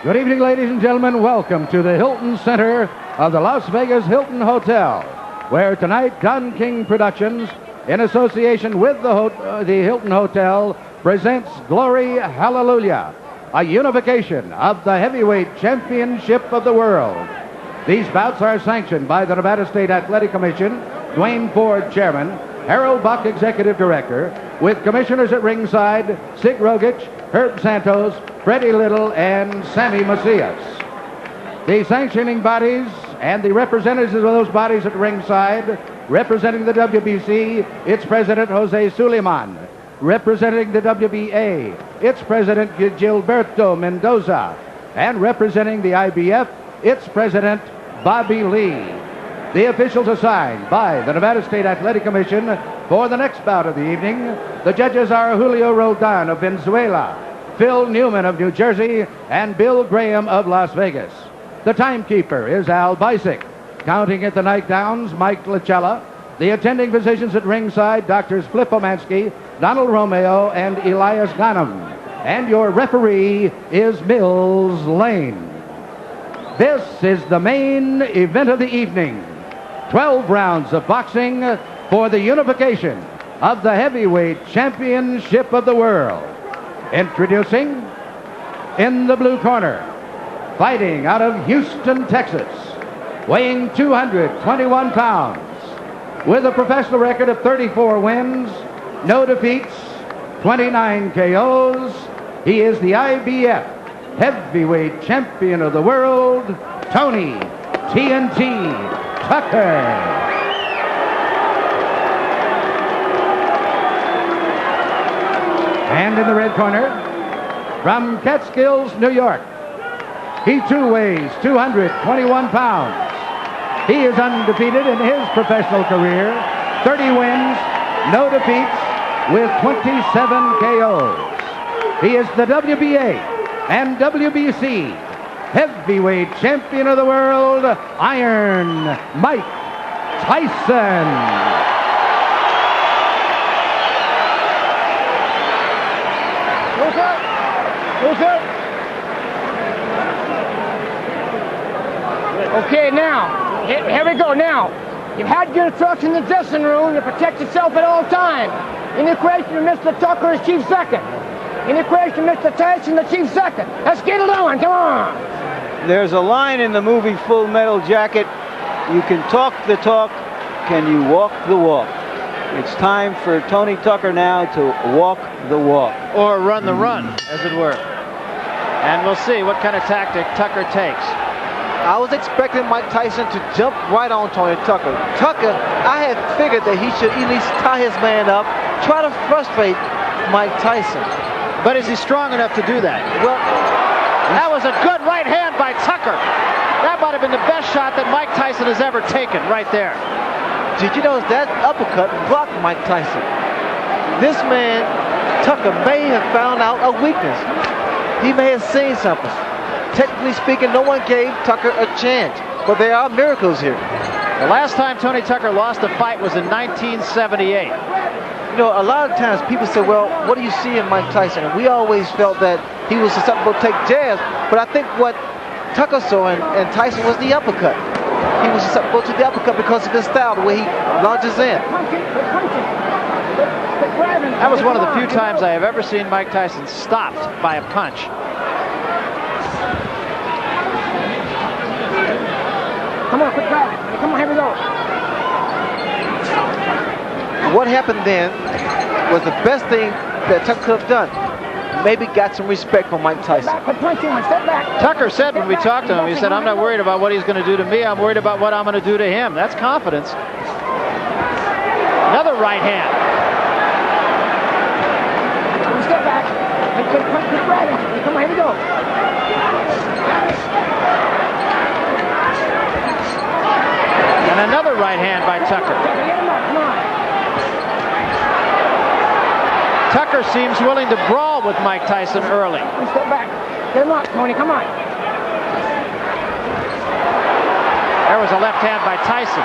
Good evening, ladies and gentlemen. Welcome to the Hilton Center of the Las Vegas Hilton Hotel, where tonight Don King Productions, in association with the Hilton Hotel, presents Glory Hallelujah, a unification of the heavyweight championship of the world. These bouts are sanctioned by the Nevada State Athletic Commission, Dwayne Ford, Chairman, Harold Buck, Executive Director, with commissioners at ringside, Sig Rogich, Herb Santos, Freddie Little, and Sammy Macias. The sanctioning bodies and the representatives of those bodies at ringside, representing the WBC, its president, Jose Suleiman. Representing the WBA, its president, Gilberto Mendoza. And representing the IBF, its president, Bobby Lee. The officials assigned by the Nevada State Athletic Commission for the next bout of the evening. The judges are Julio Roldan of Venezuela, Phil Newman of New Jersey, and Bill Graham of Las Vegas. The timekeeper is Al Bisick. Counting at the nightgowns, Mike Lachella. The attending physicians at ringside, Doctors Flip Omansky, Donald Romeo, and Elias Ghanem. And your referee is Mills Lane. This is the main event of the evening. 12 rounds of boxing for the unification of the heavyweight championship of the world. Introducing, in the blue corner, fighting out of Houston, Texas, weighing 221 pounds, with a professional record of 34 wins, no defeats, 29 KOs. He is the IBF heavyweight champion of the world, Tony TNT Tucker. And in the red corner, from Catskills, New York, he too weighs 221 pounds. He is undefeated in his professional career, 30 wins, no defeats, with 27 KOs. He is the WBA and WBC heavyweight champion of the world, Iron Mike Tyson. Okay, now, here we go. Now, you've had your instructions in the dressing room to protect yourself at all times. In the equation, Mr. Tucker is chief second. In the equation, Mr. Tyson, the chief second. Let's get it on. Come on. There's a line in the movie Full Metal Jacket. You can talk the talk. Can you walk the walk? It's time for Tony Tucker now to walk the walk. Or run the run, as it were. And we'll see what kind of tactic Tucker takes. I was expecting Mike Tyson to jump right on Tony Tucker. Tucker, I had figured that he should at least tie his man up, try to frustrate Mike Tyson. But is he strong enough to do that? Well, that was a good right hand by Tucker. That might have been the best shot that Mike Tyson has ever taken, right there. Did you notice that uppercut blocked Mike Tyson? This man, Tucker, may have found out a weakness. He may have seen something. Technically speaking, no one gave Tucker a chance, but there are miracles here. The last time Tony Tucker lost a fight was in 1978. You know, a lot of times people say, well, what do you see in Mike Tyson? And we always felt that he was susceptible to take jabs, but I think what Tucker saw in Tyson was the uppercut. He was susceptible to the uppercut because of his style, the way he launches in. That was one of the few times I have ever seen Mike Tyson stopped by a punch. Come on, quick grab it. Come on, here we go. What happened then was the best thing that Tucker could have done. Maybe got some respect from Mike Tyson. Step back. Tucker said when we talked to him, he said, I'm not worried about what he's going to do to me. I'm worried about what I'm going to do to him. That's confidence. Another right hand. Step back. Quick grab it. Come on, here we go. And another right hand by Tucker. Tucker seems willing to brawl with Mike Tyson early. Step back. Get him up, Tony. Come on. There was a left hand by Tyson.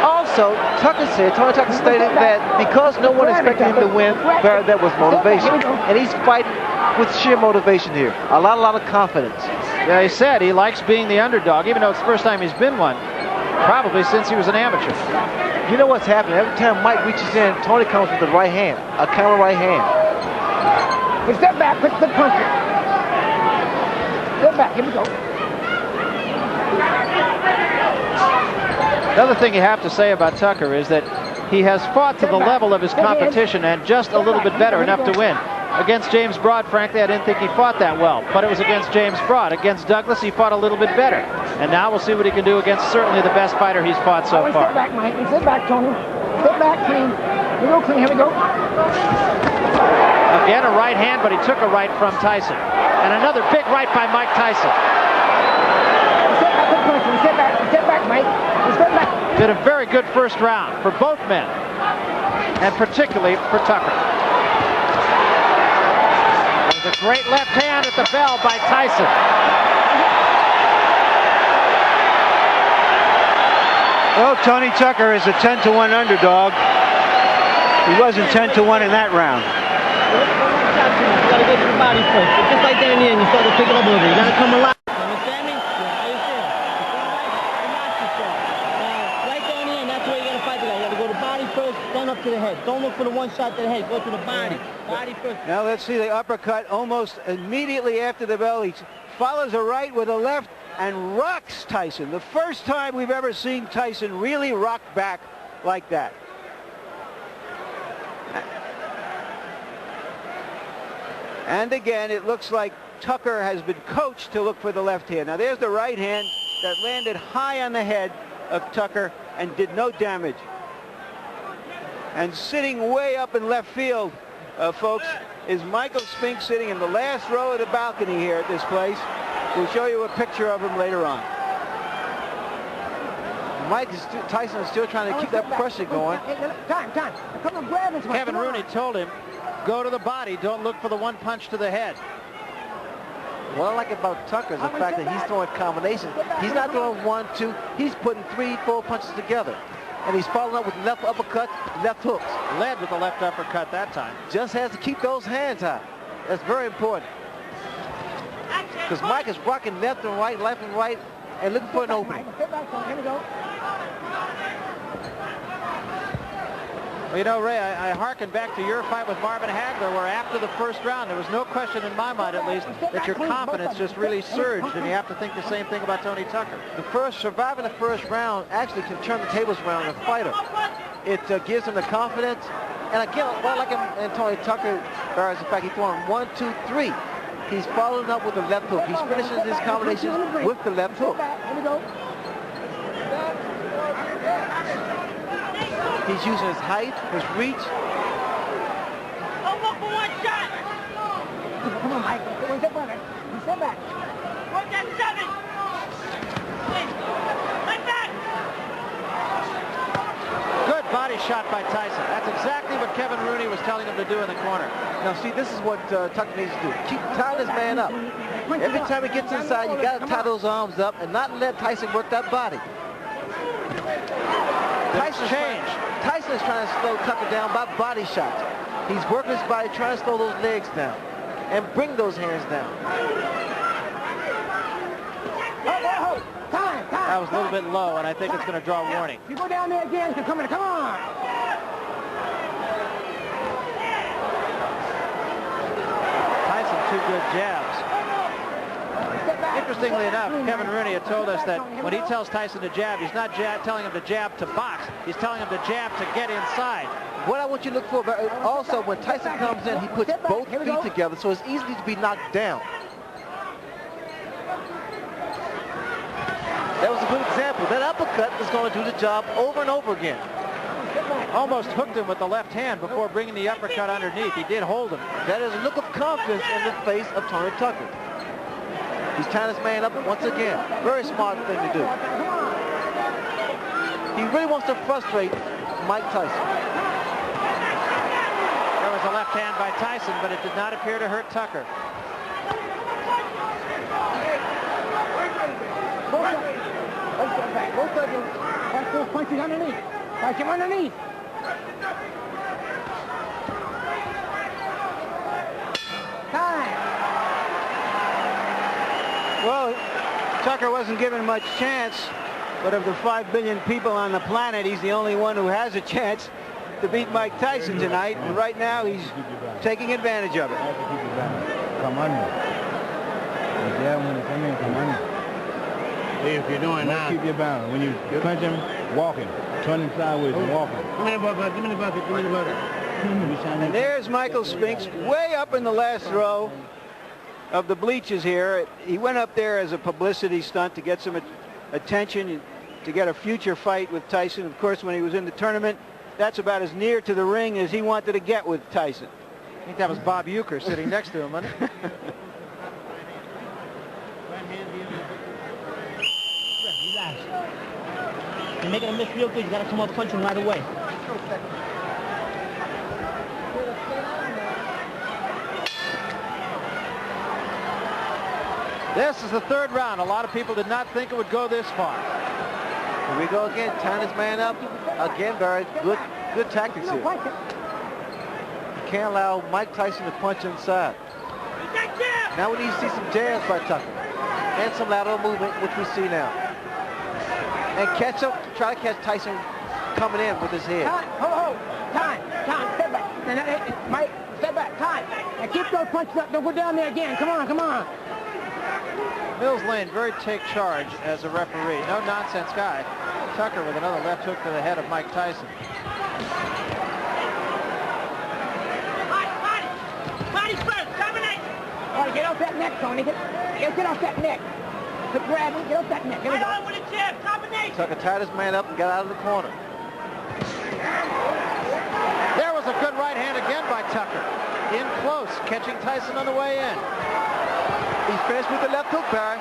Also, Tony Tucker stated that because no one expected him to win, that was motivation. And he's fighting with sheer motivation here. A lot of confidence. Yeah, he said he likes being the underdog, even though it's the first time he's been one, probably since he was an amateur. You know what's happening? Every time Mike reaches in, Tony comes with the right hand, a counter right hand. Hey, step back, quick punch it. Step back, here we go. Another thing you have to say about Tucker is that he has fought to the level of his competition and just a little bit better, enough to win. Against James Broad, frankly, I didn't think he fought that well, but it was against James Broad. Against Douglas, he fought a little bit better. And now we'll see what he can do against certainly the best fighter he's fought so far. Step back, Mike. Step back, Tony. Step back, clean. Here we go, clean. Here we go. Again, a right hand, but he took a right from Tyson. And another big right by Mike Tyson. Step back, quick punch. Step back, Mike. Step back. Did a very good first round for both men, and particularly for Tucker. There's a great left hand at the bell by Tyson. Well, Tony Tucker is a 10-1 underdog. He wasn't 10-1 in that round. You gotta go to the body first. But just like that in the end, you start to pick it up a little bit. You gotta come alive. You understand me? Yeah, I understand. Right down the end, that's where you gotta fight the guy. You gotta go to body first, then up to the head. Don't look for the one shot to the head. Go to the body. Body first. Now let's see the uppercut almost immediately after the bell. He follows a right with a left and rocks Tyson. The first time we've ever seen Tyson really rock back like that. And again, it looks like Tucker has been coached to look for the left hand. Now there's the right hand that landed high on the head of Tucker and did no damage. And sitting way up in left field, folks, is Michael Spink, sitting in the last row of the balcony here at this place. We'll show you a picture of him later on. Tyson is still trying to keep that pressure going. Time. Come on, grab it. Kevin Rooney told him, go to the body, don't look for the one punch to the head. What I like about Tucker is the fact that he's throwing combinations. He's not throwing 1, 2. He's putting 3, 4 punches together. And he's following up with left uppercut, left hooks. Led with the left uppercut that time. Just has to keep those hands high. That's very important. Because Mike is rocking left and right, and looking for an opening. Step back, here we go. Well, you know, Ray, I hearken back to your fight with Marvin Hagler, where after the first round, there was no question in my mind, at least, that your confidence just really surged, and you have to think the same thing about Tony Tucker. Surviving the first round actually can turn the tables around on a fighter. It gives him the confidence. And again, what I like in Tony Tucker, is the fact he's throwing 1, 2, 3. He's following up with the left hook. He's finishing his combinations with the left hook. Here we go. He's using his height, his reach. Don't look for one shot. Come on, Mike. Step back. Step back. Work that 7. Like that. Good body shot by Tyson. That's exactly what Kevin Rooney was telling him to do in the corner. Now, see, this is what Tucker needs to do. Keep tying this man up. Every time he gets inside, you got to tie those arms up and not let Tyson work that body. Tyson is trying to slow Tucker down by body shots. He's working his body, trying to slow those legs down and bring those hands down. Time. That was a little bit low, and I think it's going to draw a warning. You go down there again. Come on. Tyson, 2 good jabs. Interestingly enough, Kevin Rooney had told us that when he tells Tyson to jab, he's not telling him to jab to box. He's telling him to jab to get inside. What I want you to look for, also when Tyson comes in, he puts both feet together, so it's easy to be knocked down. That was a good example. That uppercut is going to do the job over and over again. Almost hooked him with the left hand before bringing the uppercut underneath. He did hold him. That is a look of confidence in the face of Tony Tucker. He's tying his man up once again. Very smart thing to do. He really wants to frustrate Mike Tyson. There was a left hand by Tyson, but it did not appear to hurt Tucker. Both of you. Watch those punches underneath. Watch him underneath. Time. Well, Tucker wasn't given much chance, but of the 5 billion people on the planet, he's the only one who has a chance to beat Mike Tyson tonight. And right now, he's taking advantage of it. Come under. When you come in, come under. If you're doing now, keep your balance. When you punch him, walking, turning sideways and walking. Give me the bucket. Give me the bucket. Give me the bucket. And there's Michael Spinks, way up in the last row of the bleachers here. He went up there as a publicity stunt to get some attention, to get a future fight with Tyson. Of course, when he was in the tournament, that's about as near to the ring as he wanted to get with Tyson. I think that was Bob Euchre sitting next to him, wasn't it? Relax. You're making a miss real good. You got to come up punching right away. This is the third round. A lot of people did not think it would go this far. Here we go again. Tying his man up. Again, Barry. Good tactics here. You can't allow Mike Tyson to punch inside. Now we need to see some jabs by Tucker. And some lateral movement, which we see now. And catch up. Try to catch Tyson coming in with his head. Time, step back. Mike, step back, time. And keep those punches up. Don't go down there again. Come on, come on. Mills Lane, very take charge as a referee. No nonsense guy. Tucker with another left hook to the head of Mike Tyson. Body first, combination. All right, get off that neck, Tony. Get off that neck. Quit grabbing, get off that neck. Here we go. With a jab, combination. Tucker tied his man up and got out of the corner. There was a good right hand again by Tucker. In close, catching Tyson on the way in. He's finished with the left hook, Barry.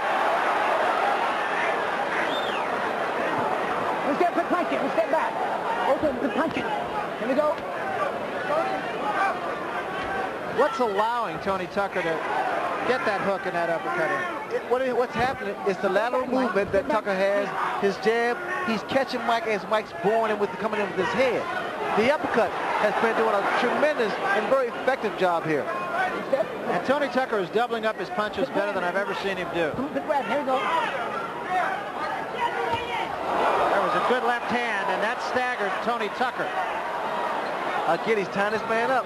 Let's get a punch it. Let's step back. Okay, good punching. Here we go. What's allowing Tony Tucker to get that hook and that uppercut in? What's happening is the lateral movement that Tucker has, his jab. He's catching Mike as Mike's born in with coming in with his head. The uppercut has been doing a tremendous and very effective job here. And Tony Tucker is doubling up his punches better than I've ever seen him do. Good grab. Here we go. There was a good left hand, and that staggered Tony Tucker. Again, he's tying his man up.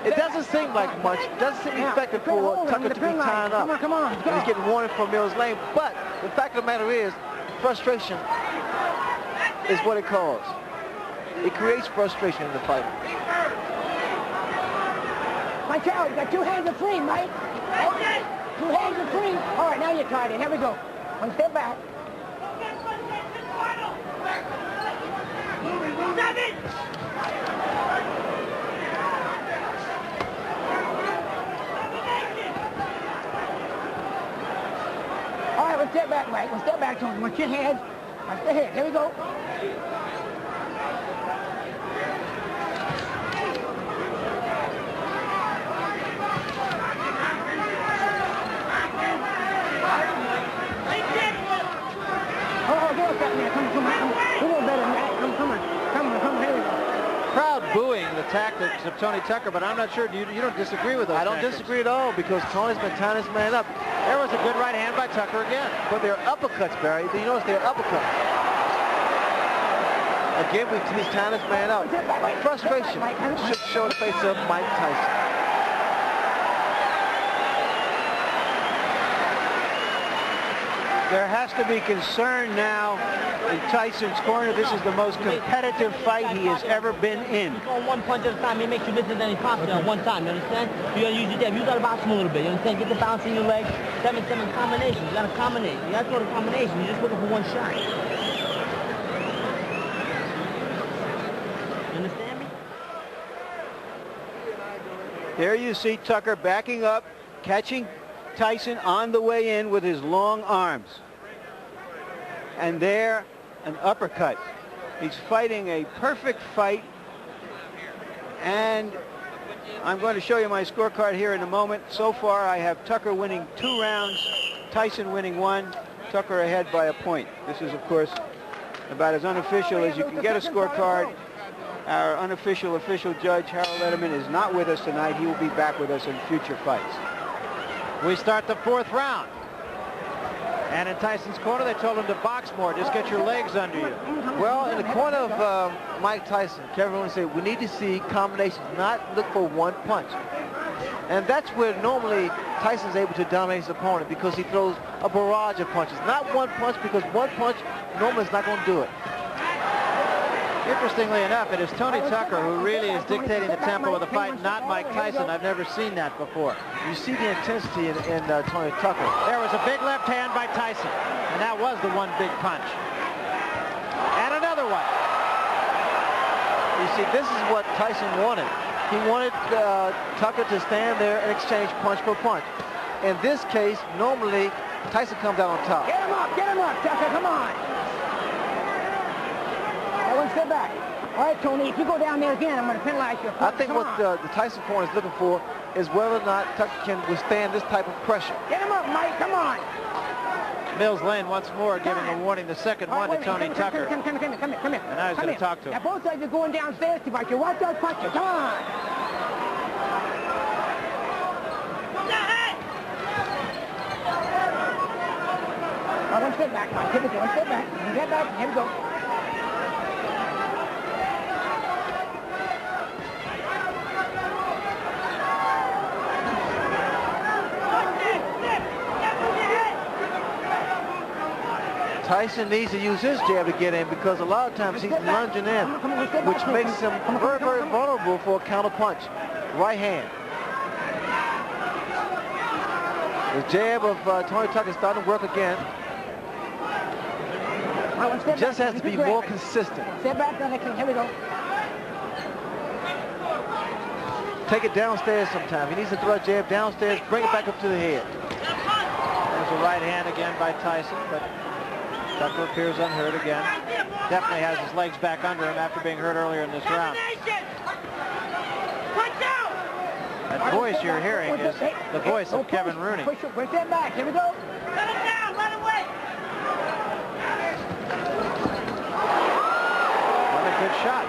It doesn't seem like much. It doesn't seem effective for Tucker to be tying up. Come on. And he's getting warning from Mills Lane. But the fact of the matter is, frustration is what it caused. It creates frustration in the fight. Mike, you got 2 hands are free, Mike. Okay. 2 hands are free. All right, now you're tied in. Here we go. One step back. All right, one step back, Mike. One step back, Tony. Watch your head. Watch the head. Here we go. Crowd booing the tactics of Tony Tucker, but I'm not sure. You don't disagree with those I don't tactics. disagree at all because Tony's been tying his man up. There was a good right hand by Tucker again. But they're uppercuts, Barry. You notice they're uppercuts. Again, he's tying his man up. Frustration should show the face of Mike Tyson. There has to be concern now in Tyson's corner. This is the most competitive fight he has ever been in. Going one punch at a time, it makes you miss it, then he pops it on one time, you understand? You gotta use your jab. You gotta box him a little bit, you understand? Get the balance in your leg. 7-7 combinations. You gotta combinate. You gotta throw the combination. You're just looking for one shot. You understand me? There you see Tucker backing up, catching Tyson on the way in with his long arms. And there, an uppercut. He's fighting a perfect fight. And I'm going to show you my scorecard here in a moment. So far, I have Tucker winning 2 rounds, Tyson winning 1, Tucker ahead by a point. This is, of course, about as unofficial as you can get a scorecard. Our unofficial official judge, Harold Letterman, is not with us tonight. He will be back with us in future fights. We start the 4th round. And in Tyson's corner, they told him to box more. Just get your legs under you. Well, in the corner of Mike Tyson, Kevin Rooney said, we need to see combinations, not look for one punch. And that's where normally Tyson's able to dominate his opponent because he throws a barrage of punches. Not one punch, because one punch normally is not going to do it. Interestingly enough, it is Tony Tucker who really is dictating the tempo of the fight, not Mike Tyson. I've never seen that before. You see the intensity in Tony Tucker. There was a big left hand by Tyson, and that was the one big punch. And another one. You see, this is what Tyson wanted. He wanted Tucker to stand there and exchange punch for punch. In this case, normally, Tyson comes out on top. Get him up, Tucker, come on. I want to step back. All right, Tony, if you go down there again, I'm going to penalize you. I think what the Tyson corner is looking for is whether or not Tucker can withstand this type of pressure. Get him up, Mike, come on. Mills Lane once more giving a warning, the second one to Tony Tucker. Come here. And now he's going to talk to him. Now, both sides are going downstairs to fight you. Watch those punches, come on. One step back, Mike. Here we go. One step back. Get back. Here we go. Tyson needs to use his jab to get in because a lot of times he's lunging in, which makes him very, very vulnerable for a counter punch. Right hand. The jab of Tony Tucker is starting to work again. He just has to be more consistent. Step back, here we go. Take it downstairs sometime. He needs to throw a jab downstairs, bring it back up to the head. There's a right hand again by Tyson, but Tucker appears unhurt again. Definitely has his legs back under him after being hurt earlier in this round. That voice you're hearing is the voice of Kevin Rooney. Push that back. Here we go. Let him down. Let him wait. Another good shot.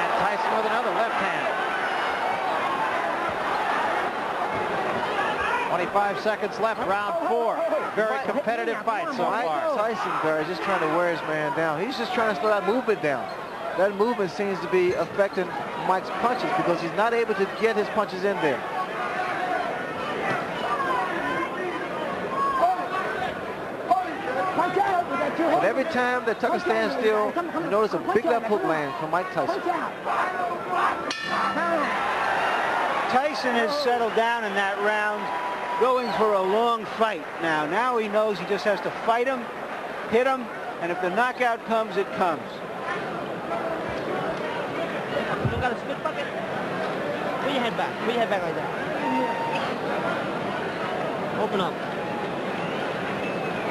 And Tyson with another left hand. 25 seconds left, round 4. Very competitive fight so Mike far. Tyson, Barry, is just trying to wear his man down. He's just trying to slow that movement down. That movement seems to be affecting Mike's punches because he's not able to get his punches in there. But every time that Tucker stands still, you notice a big left hook land from Mike Tyson. Tyson has settled down in that round, going for a long fight now. Now he knows he just has to fight him, hit him, and if the knockout comes, it comes. You got a spit bucket? Put your head back. Put your head back like that. Open up.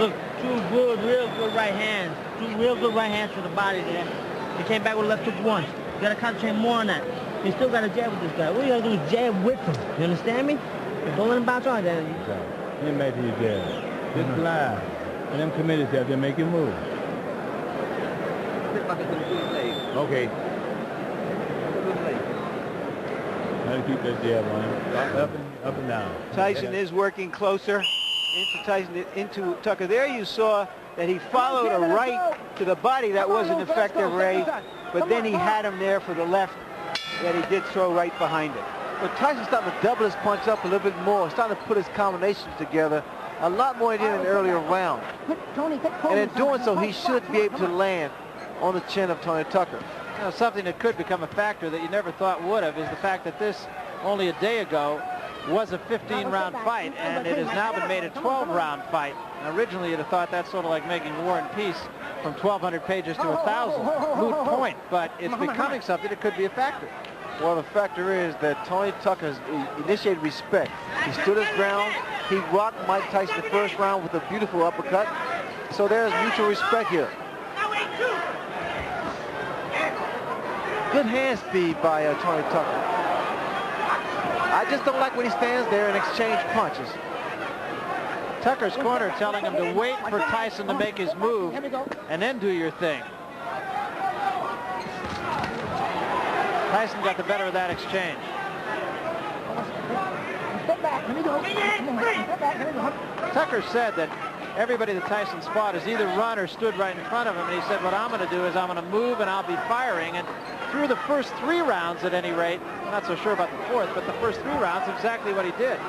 Look, two good, real good right hands. Two real good right hands for the body there. He came back with a left hook once. You got to concentrate more on that. You still got to jab with this guy. What you got to do is jab with him. You understand me? Don't let him bounce on that. Get back to your jab. Just glide. And them committed yourself to make you move. Okay. Try to keep that jab on him. Up and down. Tyson is working closer into Tucker. There you saw that he followed a right to the body that wasn't effective, Ray, but then he had him there for the left that he did throw right behind it. But Tyson's starting to double his punch up a little bit more, starting to put his combinations together a lot more than he did in the earlier round. And in doing so, he should be able to land on the chin of Tony Tucker. You know, something that could become a factor that you never thought would have is the fact that this, only a day ago, was a 15-round fight, and it has now been made a 12-round fight. And originally, you'd have thought that's sort of like making War and Peace from 1,200 pages to 1,000. Moot point, but it's becoming something that could be a factor. Well, the factor is that Tony Tucker has initiated respect. He stood his ground. He rocked Mike Tyson the first round with a beautiful uppercut. So there's mutual respect here. Good hand speed by Tony Tucker. I just don't like when he stands there and exchange punches. Tucker's corner telling him to wait for Tyson to make his move and then do your thing. Tyson got the better of that exchange. Step back. Here we go. Come on, Mike. Step back. Here we go. Tucker said that everybody that Tyson fought has either run or stood right in front of him, and he said, what I'm going to do is I'm going to move and I'll be firing. And through the first 3 rounds, at any rate, I'm not so sure about the 4th, but the first 3 rounds, exactly what he did.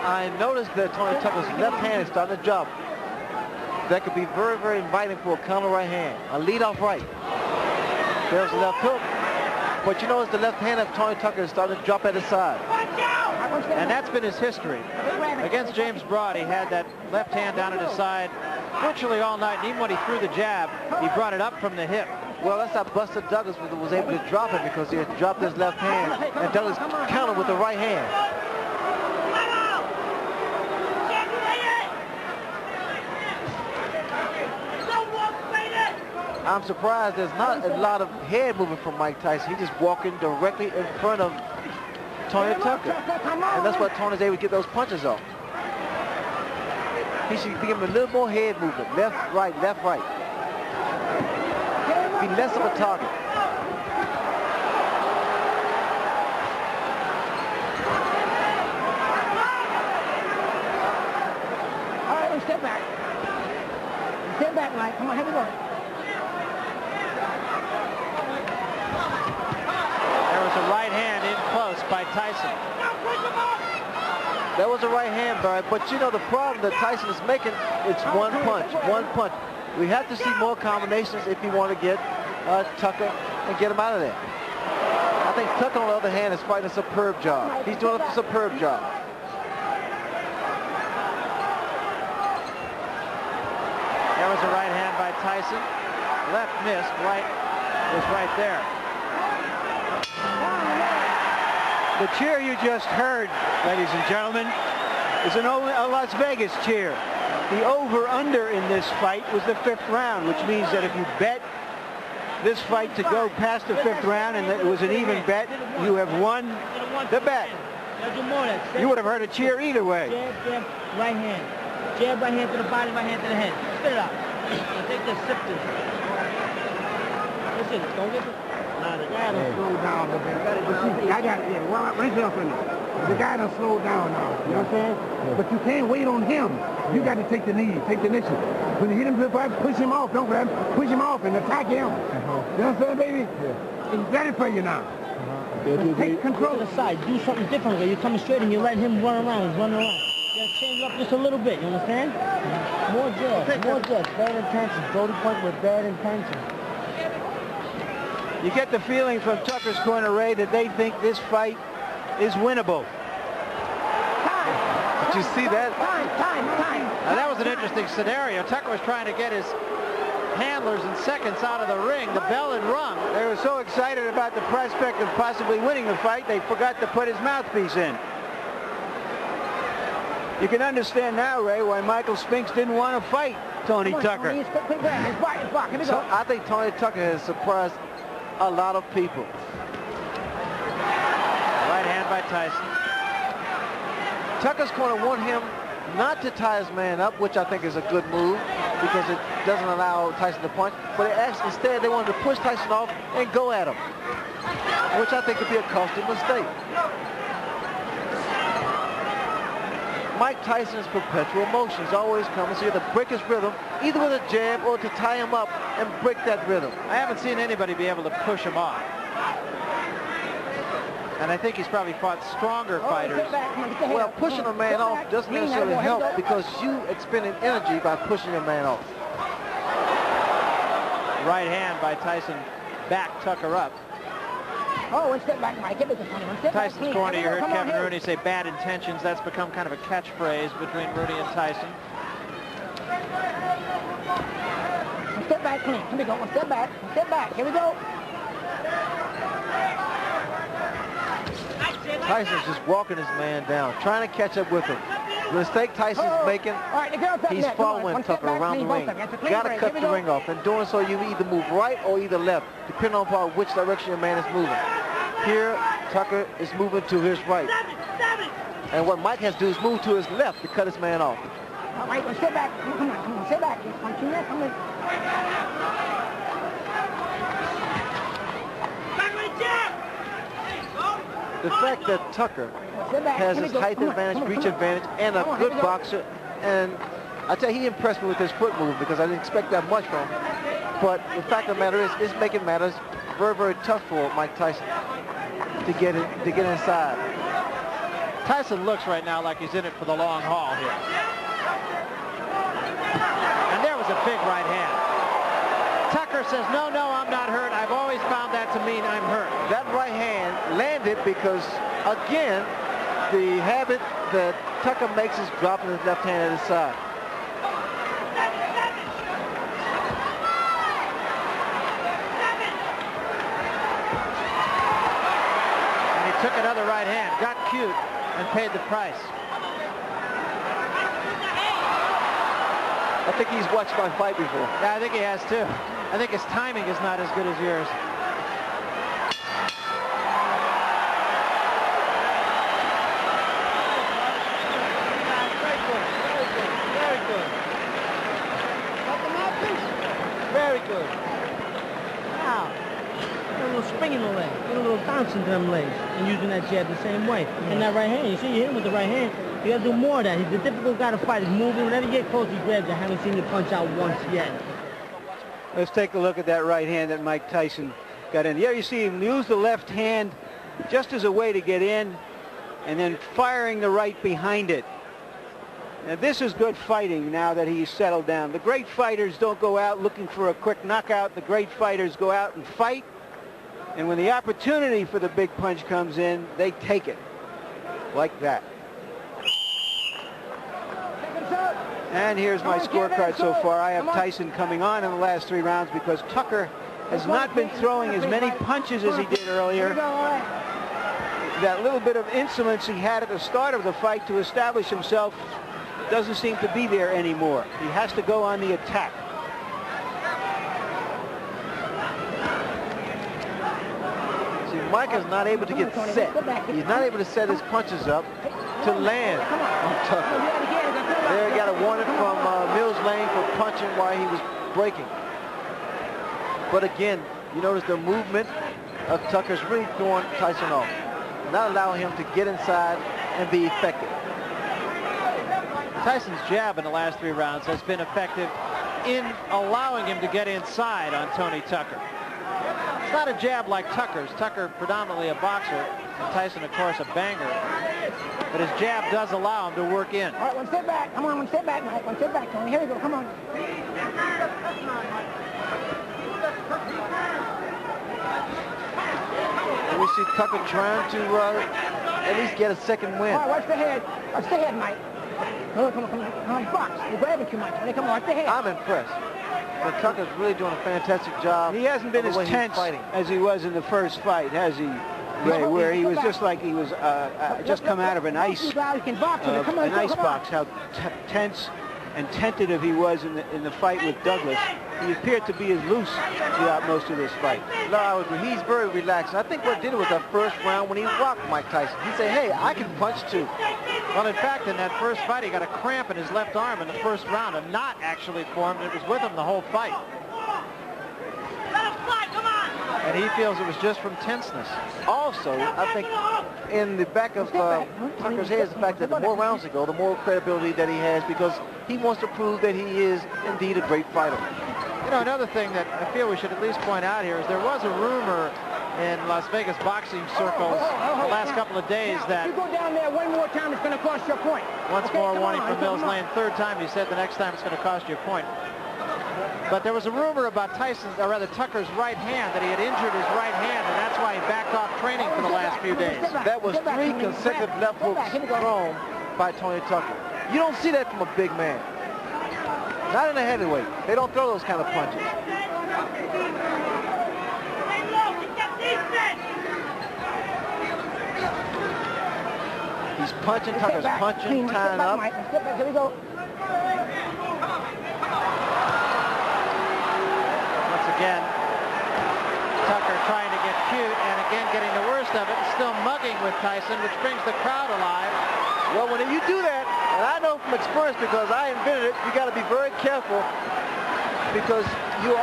I noticed that Tony Tucker's left hand is starting to drop. That could be very, very inviting for a counter right hand. A lead-off right. There's a left hook. But you notice the left hand of Tony Tucker is starting to drop at his side. And that's been his history. Against James Broad, he had that left hand down at his side virtually all night. And even when he threw the jab, he brought it up from the hip. Well, that's how Buster Douglas was able to drop it, because he had dropped his left hand, and Douglas countered with the right hand. I'm surprised there's not a lot of head movement from Mike Tyson. He's just walking directly in front of Tony Tucker. And that's why Tony's able to get those punches off. He should be giving a little more head movement. Left, right, left, right. Be less of a target. All right, step back. Step back, Mike. Come on, here we go. A right hand in close by Tyson. That was a right hand, Barry, but you know the problem that Tyson is making, it's one punch, one punch. We have to see more combinations if you want to get Tucker and get him out of there. I think Tucker, on the other hand, is fighting a superb job. He's doing a superb job. There was a right hand by Tyson. Left missed, right was right there. The cheer you just heard, ladies and gentlemen, is a Las Vegas cheer. The over-under in this fight was the 5th round, which means that if you bet this fight to go past the 5th round and it was an even bet, you have won the bet. You would have heard a cheer either way. Jab, jab, right hand. Jab, right hand to the body, right hand to the head. Spit it out. Take this, sip this. Listen, don't get it. Nah, the guy done slowed down a little bit. I got it. Yeah, raise it up in there. The guy done slowed down now. You know what I'm saying? Yeah. But you can't wait on him. You got to take the knee, take the initiative. When you hit him to the fight, push him off. Don't grab him. Push him off and attack him. You know what I'm saying, baby? Yeah. He's ready for you now. Take control to the side. Do something different. You're coming straight and you're letting him run around. He's running around. You got to change it up just a little bit. You understand? More jabs. More jabs. Bad intentions. Brody point with bad intentions. You get the feeling from Tucker's corner, Ray, that they think this fight is winnable. Did you see that? Time. Now that was an interesting scenario. Tucker was trying to get his handlers in seconds out of the ring. The bell had rung. They were so excited about the prospect of possibly winning the fight, they forgot to put his mouthpiece in. You can understand now, Ray, why Michael Spinks didn't want to fight Tony Tucker. So I think Tony Tucker has surprised a lot of people. Right hand by Tyson. Tucker's corner want him not to tie his man up, which I think is a good move because it doesn't allow Tyson to punch. But instead, they wanted to push Tyson off and go at him, which I think could be a costly mistake. Mike Tyson's perpetual motions always come and see to break his rhythm, either with a jab or to tie him up and break that rhythm. I haven't seen anybody be able to push him off. And I think he's probably fought stronger fighters. Well, pushing a man off doesn't necessarily help because you expending energy by pushing a man off. Right hand by Tyson, back Tucker up. Oh, one step back, Mike. Tyson's corner, you heard Kevin Rooney say bad intentions. That's become kind of a catchphrase between Rooney and Tyson. One step back, clean. Here we go. One step back. One step back. Here we go. Tyson's just walking his man down, trying to catch up with him. The mistake Tyson's making, he's following Tucker around the ring. Got to cut the ring off. And doing so, you either move right or either left, depending on which direction your man is moving. Here, Tucker is moving to his right. And what Mike has to do is move to his left to cut his man off. All right, well, step back. Come on, step back. Punch in there, come in. The fact that Tucker has his height advantage, reach advantage, and a good boxer, and I tell you, he impressed me with his foot move because I didn't expect that much from him. But the fact of the matter is, it's making matters very, very tough for Mike Tyson to get inside. Tyson looks right now like he's in it for the long haul here. And there was a big right hand. Tucker says, no, I'm not hurt. I've always found that to mean I'm hurt. That right hand landed because, again, the habit that Tucker makes is dropping his left hand at his side. Took another right hand, got cute, and paid the price. I think he's watched my fight before. Yeah, I think he has too. I think his timing is not as good as yours. Very good. Wow. A little spring in the leg, a little bounce into them legs, and using that jab the same way. And that right hand, you see, you hit him with the right hand. You got to do more of that. He's a difficult guy to fight. He's moving. Whenever you get close, he grabs. I haven't seen you punch out once yet. Let's take a look at that right hand that Mike Tyson got in. There you see him use the left hand just as a way to get in, and then firing the right behind it. Now this is good fighting now that he's settled down. The great fighters don't go out looking for a quick knockout. The great fighters go out and fight. And when the opportunity for the big punch comes in, they take it like that. And here's my scorecard so far. I have Tyson coming on in the last 3 rounds because Tucker has not been throwing as many punches as he did earlier. That little bit of insolence he had at the start of the fight to establish himself doesn't seem to be there anymore. He has to go on the attack. See, Mike is not able to get set. He's not able to set his punches up to land on Tucker. There he got a warning from Mills Lane for punching while he was breaking. But again, you notice the movement of Tucker's really throwing Tyson off, not allowing him to get inside and be effective. Tyson's jab in the last 3 rounds has been effective in allowing him to get inside on Tony Tucker. It's not a jab like Tucker's. Tucker predominantly a boxer, and Tyson, of course, a banger. But his jab does allow him to work in. All right, one step back. Come on, one step back, Mike. One step back, Tony. Here we go. Come on. And we see Tucker trying to at least get a second win. All right, watch the head. Watch the head, Mike. Oh, come on, box. You're grabbing too much. Come on, watch the head. I'm impressed. But Tucker's really doing a fantastic job. He hasn't been as tense as he was in the first fight, has he, Ray? Where he was just like he was just come out of an ice box. How tense and tentative he was in the fight with Douglas. He appeared to be as loose throughout most of this fight. No, I would agree. He's very relaxed. I think what did it was that first round when he rocked Mike Tyson. He said, hey, I can punch too. Well, in fact, in that first fight, he got a cramp in his left arm in the first round. A knot actually formed. It was with him the whole fight. And he feels it was just from tenseness. Also, I think in the back of Tucker's head is the fact that the more rounds he go, the more credibility that he has because he wants to prove that he is indeed a great fighter. You know, another thing that I feel we should at least point out here is there was a rumor in Las Vegas boxing circles the last couple of days that... If you go down there one more time, it's going to cost you a point. Once more warning from Mills Lane. Third time, he said the next time it's going to cost you a point. But there was a rumor about Tyson's, or rather Tucker's right hand, that he had injured his right hand, and that's why he backed off training for the last few days. That was 3 consecutive left hooks thrown by Tony Tucker. You don't see that from a big man. Not in a heavyweight. They don't throw those kind of punches. He's punching, Tucker's punching, tying up. Here we go. Once again, Tucker trying to get cute and again getting the worst of it and still mugging with Tyson, which brings the crowd alive. Well, when you do that, and I know from experience because I invented it, you got to be very careful because you're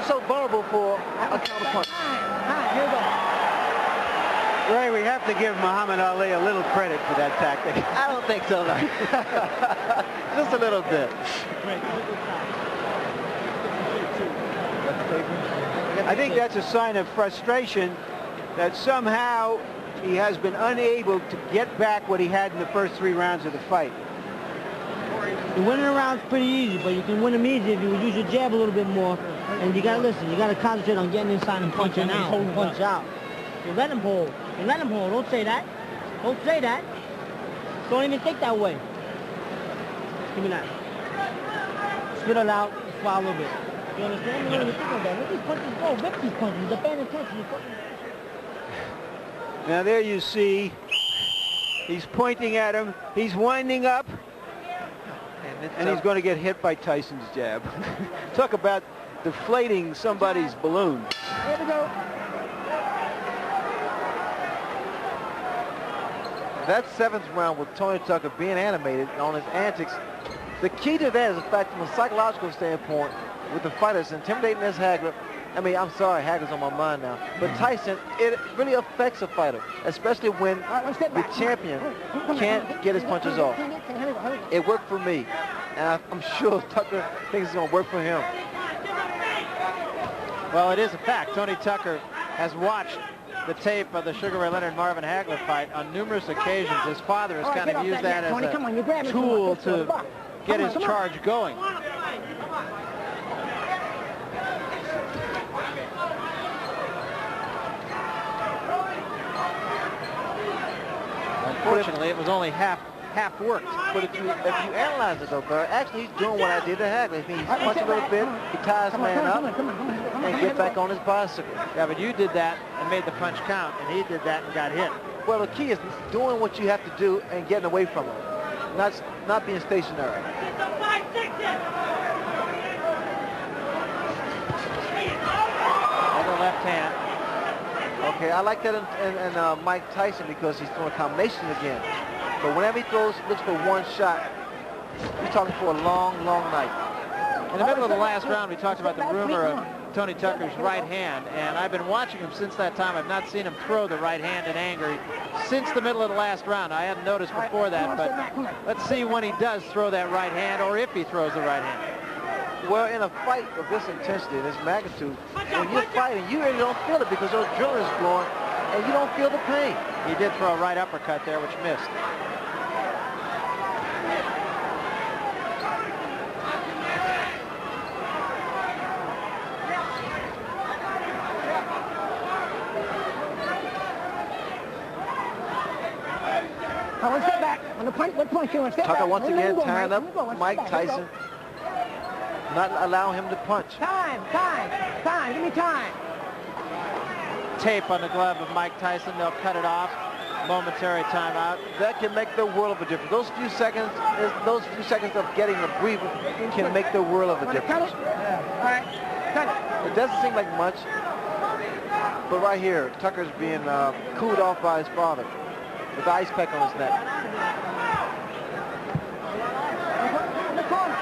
so vulnerable for a counter punch. Here we go. Ray, we have to give Muhammad Ali a little credit for that tactic. I don't think so, no. Just a little bit. I think that's a sign of frustration that somehow he has been unable to get back what he had in the first 3 rounds of the fight. Winning a round's pretty easy, but you can win them easy if you use your jab a little bit more. And you gotta listen, you gotta concentrate on getting inside and punching out. Punch out. You let him hold. You let him hold. Don't say that. Don't say that. Don't even think that way. Give me that. Spit it out, swallow it. You understand? You don't even think of that. Let these punches go. Rip these punches. The bad intention. Now there you see, he's pointing at him. He's winding up. And he's going to get hit by Tyson's jab. Talk about deflating somebody's balloon. Here we go. That 7th round with Tony Tucker being animated on his antics, the key to that is the fact from a psychological standpoint with the fighters intimidating this Hagler. I mean, I'm sorry, Hagler's on my mind now. But Tyson, it really affects a fighter, especially when the champion can't get his punches off. It worked for me, and I'm sure Tucker thinks it's going to work for him. Well, it is a fact. Tony Tucker has watched the tape of the Sugar Ray Leonard Marvin Hagler fight on numerous occasions. His father has kind of used that as a tool to get his charge going. Unfortunately, it was only half worked. But if you analyze it, though, Barry, actually he's doing what I did to Hagler. He punches a little bit, he ties the man up, and get back on his bicycle. Yeah, but you did that and made the punch count, and he did that and got hit. Well, the key is doing what you have to do and getting away from him, not being stationary. Other left hand. Okay, I like that in Mike Tyson because he's throwing combinations again. But whenever he looks for one shot, he's talking for a long, long night. In the middle of the last round, we talked about the rumor of Tony Tucker's right hand, and I've been watching him since that time. I've not seen him throw the right hand in anger since the middle of the last round. I hadn't noticed before that, but let's see when he does throw that right hand, or if he throws the right hand. Well, in a fight of this intensity, this magnitude, when you're fighting, you really don't feel it because your adrenaline is flowing, and you don't feel the pain. He did throw a right uppercut there, which missed. I want to step back. On the punch, what punch you want to step Tucker back? once again tying up Mike Back. Tyson, not allowing him to punch. Time. Give me time. Tape on the glove of Mike Tyson. They'll cut it off. Momentary timeout. That can make the world of a difference. Those few seconds of getting a breather can make the world of a difference. Cut it? All right. Cut it. It doesn't seem like much, but right here, Tucker's being cooled off by his father with the ice pack on his neck. In the corner.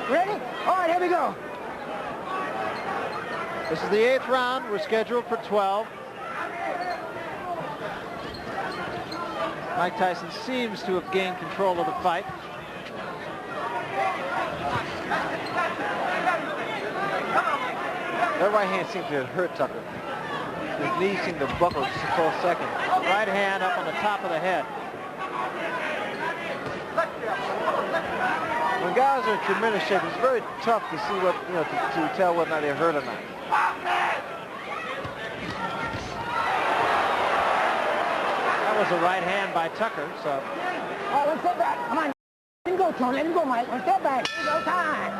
Ready? All right, here we go. This is the 8th round. We're scheduled for 12. Mike Tyson seems to have gained control of the fight. That right hand seemed to hurt Tucker. His knees seemed to buckle just for a second. Right hand up on the top of the head. When guys are in tremendous shape, it's very tough to see what, to tell whether or not they're hurt or not. That was a right hand by Tucker, so. All right, let's step back. Come on. Let him go, Tony. Let him go, Mike. Let's step back. Here we go. Time.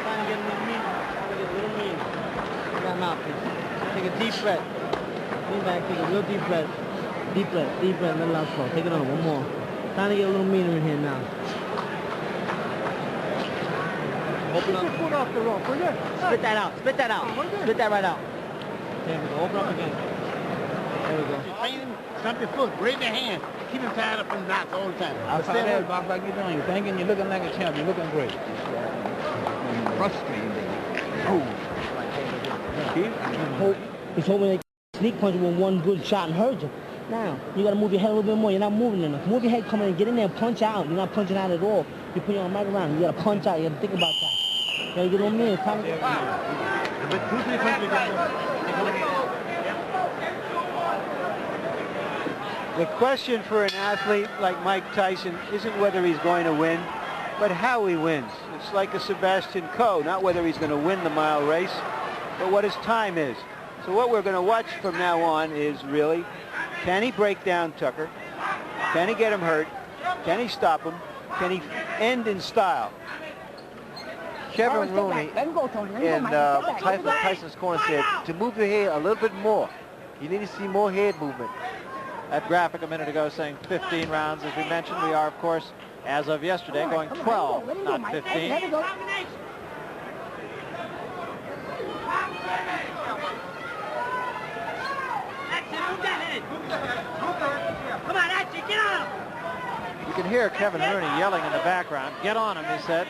Trying to get a little mean. Get out, please. Take a deep breath. Lean back, take a real deep breath. Deep breath, let it out slow. Take it on, one more. Trying to get a little meaner in here now. Open up. Foot off the rope, will you? Spit that out. Spit that right out. There we go. Open up again. There we go. Stump your foot. Raise your hand. Keep him tied up in knots all the time. Outside that box like you're doing, you're thinking you're looking like a champ. You're looking great. Frustrating. Oh. He's hoping they sneak punch with one good shot and hurt you. Now, you got to move your head a little bit more. You're not moving enough. Move your head, come in and get in there and punch out. You're not punching out at all. You put your arm right around. You got to punch out. You got to think about that. You got to get on me. It's time to get The question for an athlete like Mike Tyson isn't whether he's going to win, but how he wins. It's like a Sebastian Coe, not whether he's going to win the mile race, but what his time is. So what we're going to watch from now on is really, can he break down Tucker? Can he get him hurt? Can he stop him? Can he end in style? Kevin Rooney in Tyson's corner said to move your head a little bit more. You need to see more head movement. That graphic a minute ago saying 15 rounds. As we mentioned, we are, of course, as of yesterday, going 12, not 15. You can hear Kevin Rooney yelling in the background. Get on him, he said.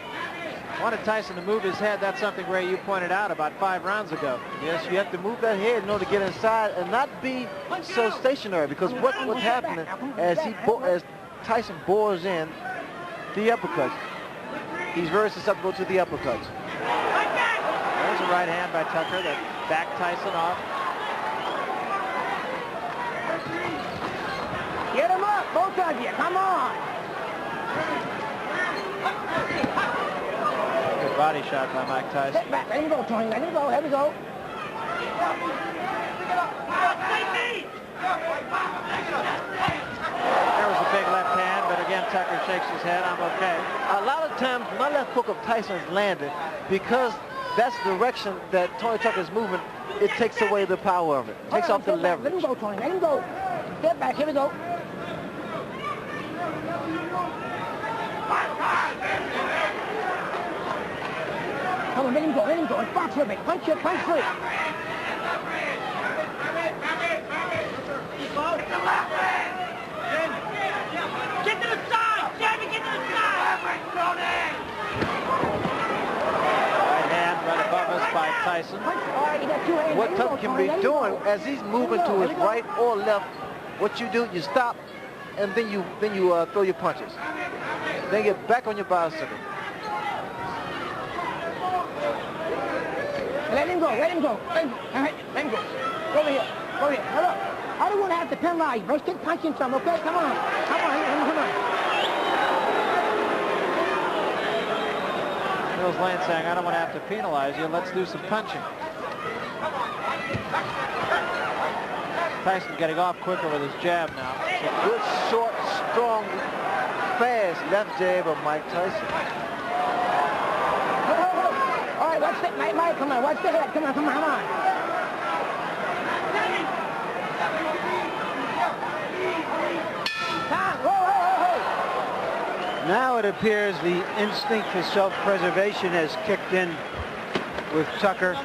Wanted Tyson to move his head. That's something, Ray, you pointed out about 5 rounds ago. Yes, you have to move that head in order to get inside and not be so stationary, because what's happening as Tyson bores in the uppercuts, he's very susceptible to the uppercuts. There's a right hand by Tucker that backed Tyson off. Get him up, both of you. Come on. Good body shot by Mike Tyson. Sit back. Let him go, Tony. Let him go. Here we go. There was a big left hand, but again, Tucker shakes his head. I'm okay. A lot of times, my left hook of Tyson's landed because that's the direction that Tony Tucker's moving. It takes away the power of it. Takes off the leverage. Let him go, Tony. Let him go. Step back. Here we go. Come on, let him go. Let him go. And box with me. Punch it. Punch through. Get to the side. Sammy, get to the side. Right hand right above us by Tyson. What Tucker can be doing as he's moving to his right or left, what you do, you stop, and then you throw your punches. Then get back on your bicycle. Let him go. Let him go. Let him go. All right, let him go. Go over here. Go over here. Now look. I don't want to have to penalize you. Let's keep punching some, okay? Come on. Come on. Come on. Mills Lane saying, I don't want to have to penalize you. Let's do some punching. Tyson getting off quicker with his jab now. It's a good, short, strong, fast left jab of Mike Tyson. All right, watch the Mike, come on. Watch the head. Come on, come on, come on. Now it appears the instinct for self-preservation has kicked in with Tucker,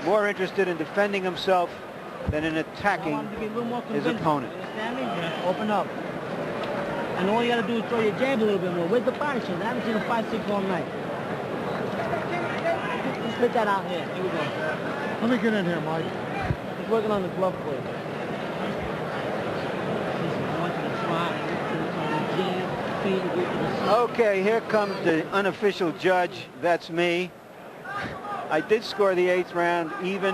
more interested in defending himself than in attacking his opponent. Open up. And all you got to do is throw your jab a little bit more. Where's the body shot? I haven't seen a 5-6 all night. Just spit that out here. Here we go. Let me get in here, Mike. He's working on the glove play. Okay, here comes the unofficial judge. That's me. I did score the 8th round even.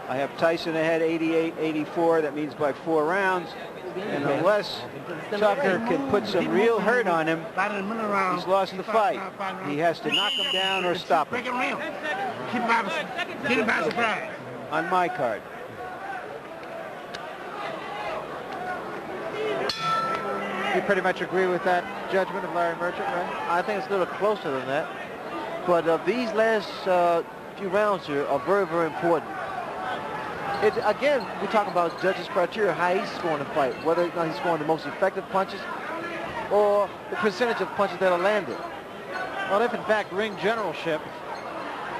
I have Tyson ahead 88-84. That means by 4 rounds. And unless Tucker can put some real hurt on him, he's lost the fight. He has to knock him down or stop him. Get him by surprise. On my card. You pretty much agree with that judgment of Larry Merchant, right? I think it's a little closer than that. But these last few rounds here are very, very important. Again, we're talking about judges' criteria, how he's scoring the fight, whether or not he's scoring the most effective punches or the percentage of punches that are landed. Well, if in fact ring generalship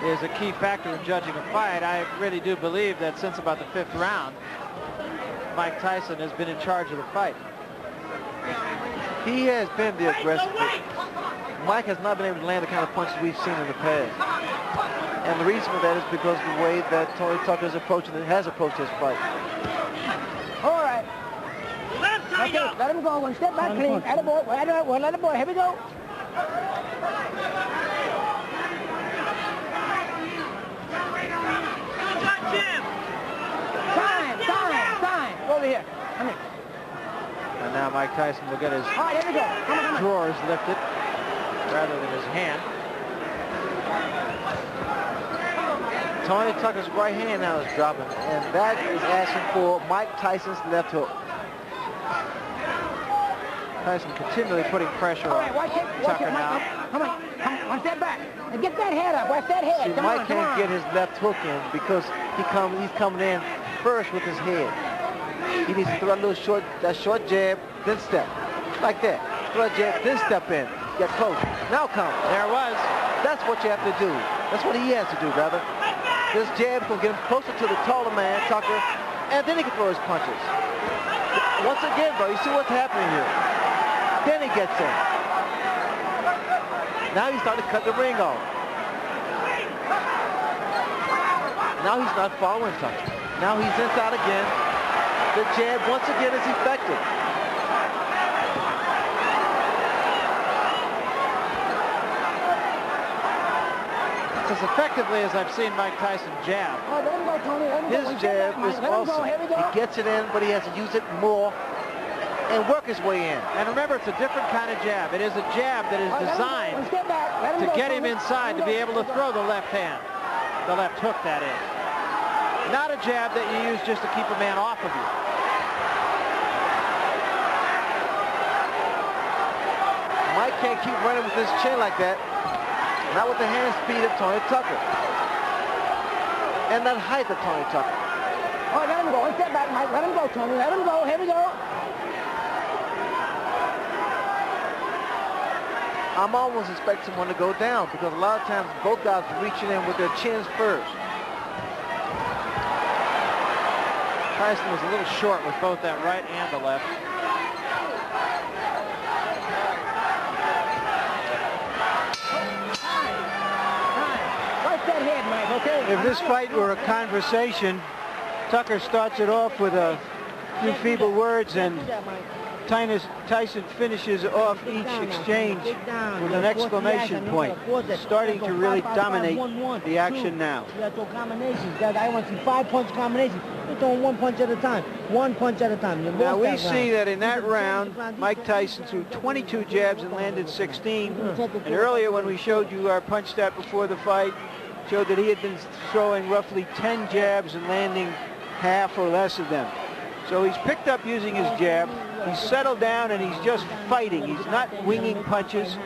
is a key factor in judging a fight, I really do believe that since about the 5th round, Mike Tyson has been in charge of the fight. He has been the aggressor. Mike has not been able to land the kind of punches we've seen in the past. And the reason for that is because of the way that Tony Tucker is approaching it, has approached this fight. All right. Okay, let him go. One step back, clean. Attaboy. Well, let him boy. Here we go. Time. Over here. Come here. And now Mike Tyson will get his All right, here we go. Come on. drawers lifted rather than his hand. Tony Tucker's right hand now is dropping, and that is asking for Mike Tyson's left hook. Tyson continually putting pressure All on right, watch it, Tucker Mike. now. Come on. One step back. Now get that head up. Watch that head. See, Come Mike on, can't get his left hook in because he's coming in first with his head. He needs to throw a little short jab, then step. Like that. Throw a jab, then step in. Get close. Now come. There was. That's what you have to do. That's what he has to do, brother. This jab's going to get him closer to the taller man, Tucker, and then he can throw his punches. Once again, bro, you see what's happening here. Then he gets in. Now he's starting to cut the ring off. Now he's not following Tucker. Now he's inside again. The jab, once again, is effective. As effectively as I've seen Mike Tyson jab. Oh, let him go, Tony. Let him go. His One step jab back, Mike. is Let him awesome. go. Here we go. He gets it in, but he has to use it more and work his way in. And remember, it's a different kind of jab. It is a jab that is All right, let him go. designed One step back. Let him to go, get him Tony. inside to be able to throw the left hand. The left hook, that is. Not a jab that you use just to keep a man off of you. Mike can't keep running with his chin like that. Not with the hand speed of Tony Tucker. And that height of Tony Tucker. Oh, let him go. One step back, Mike. Let him go, Tony. Let him go. Here we go. I'm almost expecting someone to go down because a lot of times both guys are reaching in with their chins first. Tyson was a little short with both that right and the left. Watch that head, Mike, okay? If this fight were a conversation, Tucker starts it off with a few feeble words, and Tyson finishes off each exchange with an exclamation point, starting to really dominate the action now. You got to throw combinations. I want to see 5-punch combinations. You're throwing 1 punch at a time. 1 punch at a time. Now we see that in that round, Mike Tyson threw 22 jabs and landed 16. And earlier when we showed you our punch stat before the fight, showed that he had been throwing roughly 10 jabs and landing half or less of them. So he's picked up using his jab. He's settled down and he's just fighting. He's not winging punches,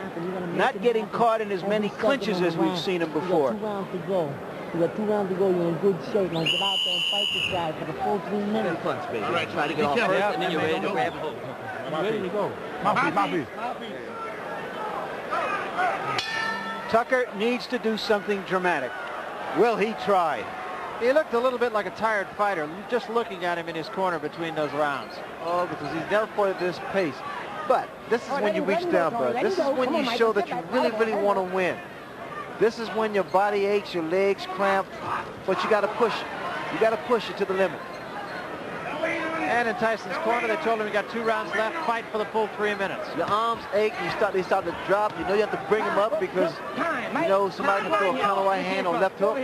not getting caught in as many clinches as we've seen him before. You got 2 rounds to go. You got 2 rounds to go. You're in good shape. Now get out there and fight this guy for the full 3 minutes. Punch, baby. All right, Try to get off first, and then you're ready to grab hold. I'm ready to go. Mouthpiece. Tucker needs to do something dramatic. Will he try? He looked a little bit like a tired fighter, just looking at him in his corner between those rounds. Oh, because he's never fought at this pace. But this is when you reach down, bro. This is when you show that you really, really want to win. This is when your body aches, your legs cramp, but you got to push it. You got to push it to the limit. And in Tyson's corner, they told him he got 2 rounds left. Fight for the full 3 minutes. Your arms ache, they start to drop. You know you have to bring them up because you know somebody can throw a counter right hand or left hook.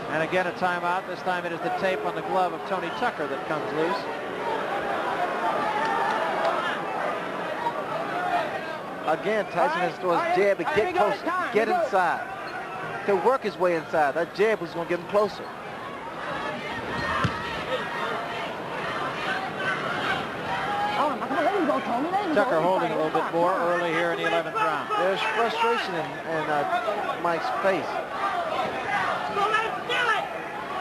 And again, a timeout. This time it is the tape on the glove of Tony Tucker that comes loose. Again, Tyson has to throw his jab and get closer, get inside. He'll work his way inside. That jab was going to get him closer. Tucker holding a little bit more early here in the 11th round. There's frustration in Mike's face.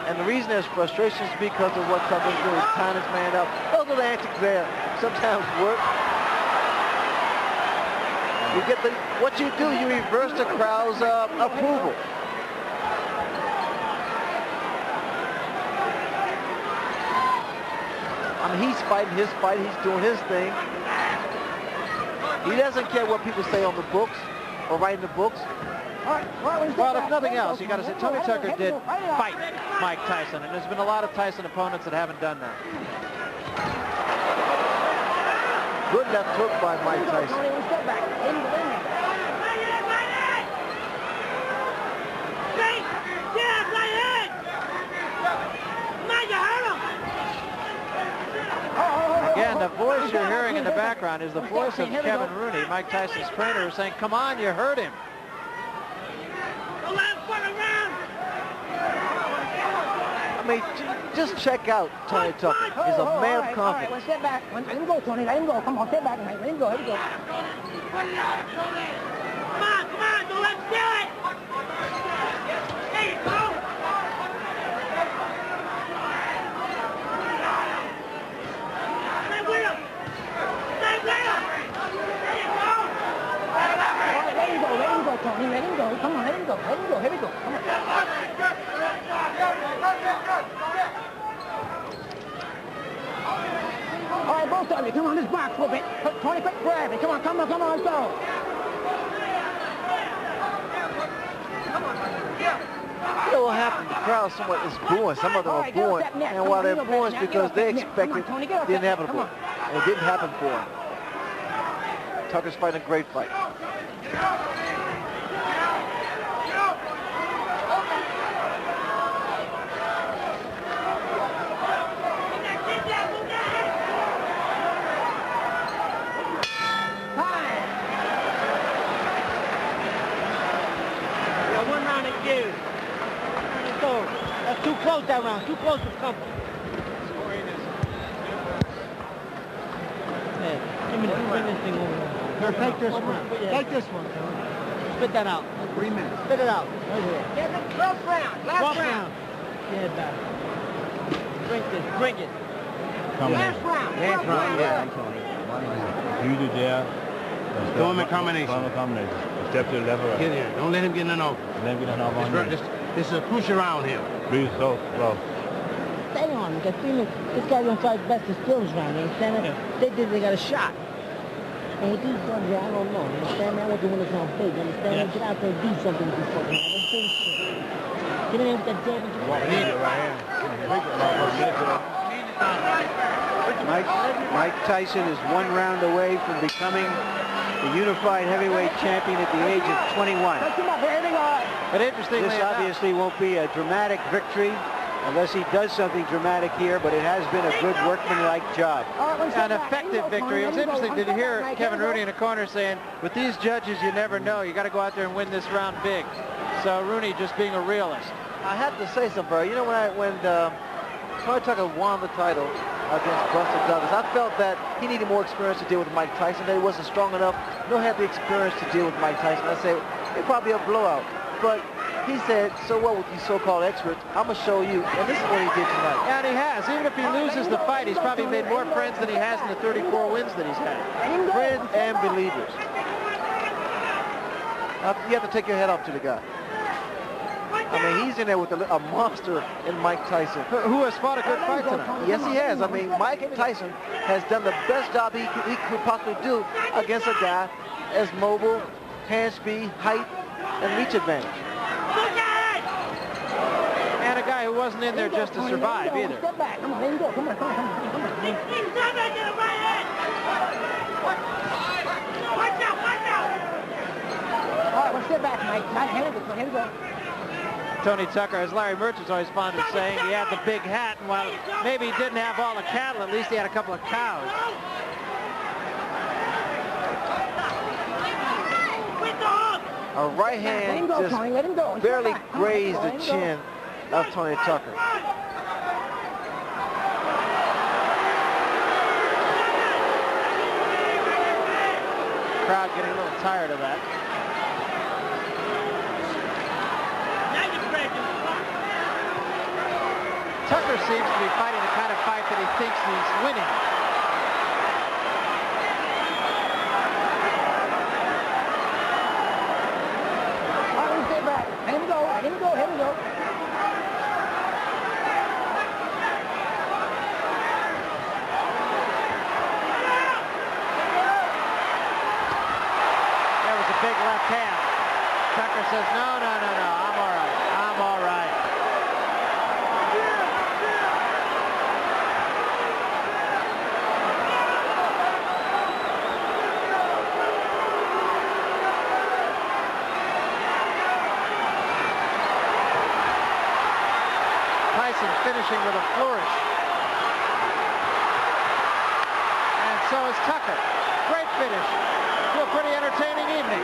And the reason there's frustration is because of what Tucker's doing. He's tying his man up. Those little antics there sometimes work. You get what you do, you reverse the crowd's approval. I mean, he's fighting his fight. He's doing his thing. He doesn't care what people say on the books or write in the books. Well, if nothing else, you got to say Tony Tucker did fight Mike Tyson, and there's been a lot of Tyson opponents that haven't done that. Good left hook by Mike Tyson. Again, the voice you're hearing in the background is the voice of Kevin Rooney, Mike Tyson's trainer, saying, "Come on, you hurt him." I mean, just check out Tony Tucker. He's a man of confidence. All right, step back. Let him go, Tony. Let him go. Come on, step back, mate. Let him go. Here we go. Come on, don't let him do it! There you go! Stay with him! Stay with him! There you go! All right, let him go, Tony. Let him go. Come on, let him go. Let him go. Here we go. Come on. All right, both of you, come on, this box a little bit. Tony, quick grab it. Come on, let's go. You know what happened? The crowd somewhat is booing. Some of them are booing. And while they're booing, it's because they expected the inevitable. And it didn't happen for him. Tucker's fighting a great fight. That's too close that round. Too close for comfort. Hey, give me this. Bring this thing over there. Now take this one. Take this one. Spit that out. 3 minutes. Spit it out. Right here. Last round. Last round. Yeah, back. Drink this. Drink it. Last round. Yeah. You do there. Throw him in combination. Step to the left or right. Get in. Don't let him get in an off. Let him get in an off on you. This is a push around him. Breathe so slow. Stay on him. This guy's gonna fight best of skills round. You understand? Yeah. They got a shot. And with these guns, I don't know. You understand? I want to win this on big. You understand? Yeah. Get out there and do something with this fucking man. Don't bullshit. Get in there with that jab and get Mike Tyson is 1 round away from becoming the unified heavyweight champion at the age of 21. But interestingly This obviously won't be a dramatic victory unless he does something dramatic here, but it has been a good workmanlike job. an effective victory. It was interesting to hear Kevin Rooney in the corner saying, with these judges, you never know. You got to go out there and win this round big. So Rooney just being a realist. I have to say something, Barry. You know, when Tony Tucker won the title against Buster Douglas, I felt that he needed more experience to deal with Mike Tyson, that he wasn't strong enough, nor had the experience to deal with Mike Tyson. I said, it's probably a blowout. But he said, so what with these so-called experts? I'm going to show you. And this is what he did tonight. And he has. Even if he loses the fight, he's probably made more friends than he has in the 34 wins that he's had. Friends and believers. You have to take your head off to the guy. I mean, he's in there with a monster in Mike Tyson. Who has fought a good fight tonight. Yes, he has. I mean, Mike Tyson has done the best job he could possibly do against a guy as mobile, hand speed, height, and reach advantage. And a guy who wasn't in there just to survive either. Step back. Come on, let him go. Come on. Watch out! All right, well, step back, Mike. Here we go. Tony Tucker, as Larry Merchant's always fond of saying, he had the big hat, and while maybe he didn't have all the cattle, at least he had a couple of cows. A right hand just barely grazed the chin of Tony Tucker. Crowd getting a little tired of that. Tucker seems to be fighting the kind of fight that he thinks he's winning. All right, step back. Let him go. Here we go. There was a big left hand. Tucker says, no, flourish. And so is Tucker. Great finish to a pretty entertaining evening.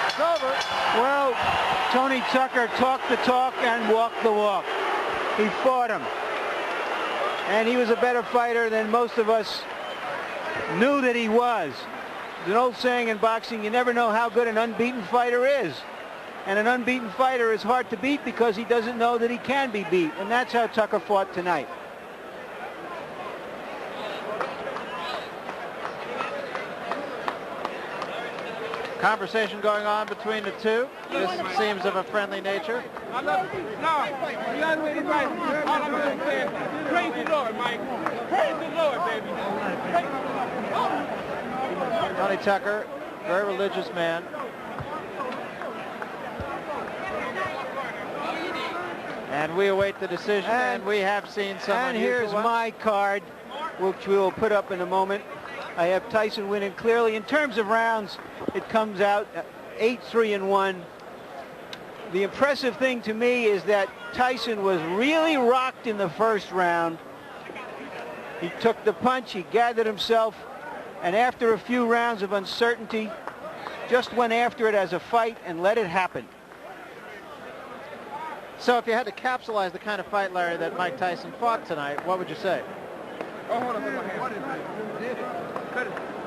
It's over. Well, Tony Tucker talked the talk and walked the walk. He fought him. And he was a better fighter than most of us knew that he was. There's an old saying in boxing, you never know how good an unbeaten fighter is. And an unbeaten fighter is hard to beat because he doesn't know that he can be beat. And that's how Tucker fought tonight. Conversation going on between the two. This seems of a friendly nature. No, you got to right. All I'm going to say is, praise the Lord, Mike. Praise the Lord, baby. Praise the Lord. Tony Tucker, very religious man. And we await the decision, and we have seen some And here's ones. my card, which we will put up in a moment. I have Tyson winning clearly. In terms of rounds, it comes out 8-3-1. The impressive thing to me is that Tyson was really rocked in the first round. He took the punch, he gathered himself, and after a few rounds of uncertainty, just went after it as a fight and let it happen. So if you had to capsulize the kind of fight, Larry, that Mike Tyson fought tonight, what would you say? Oh, hold on, put my hand.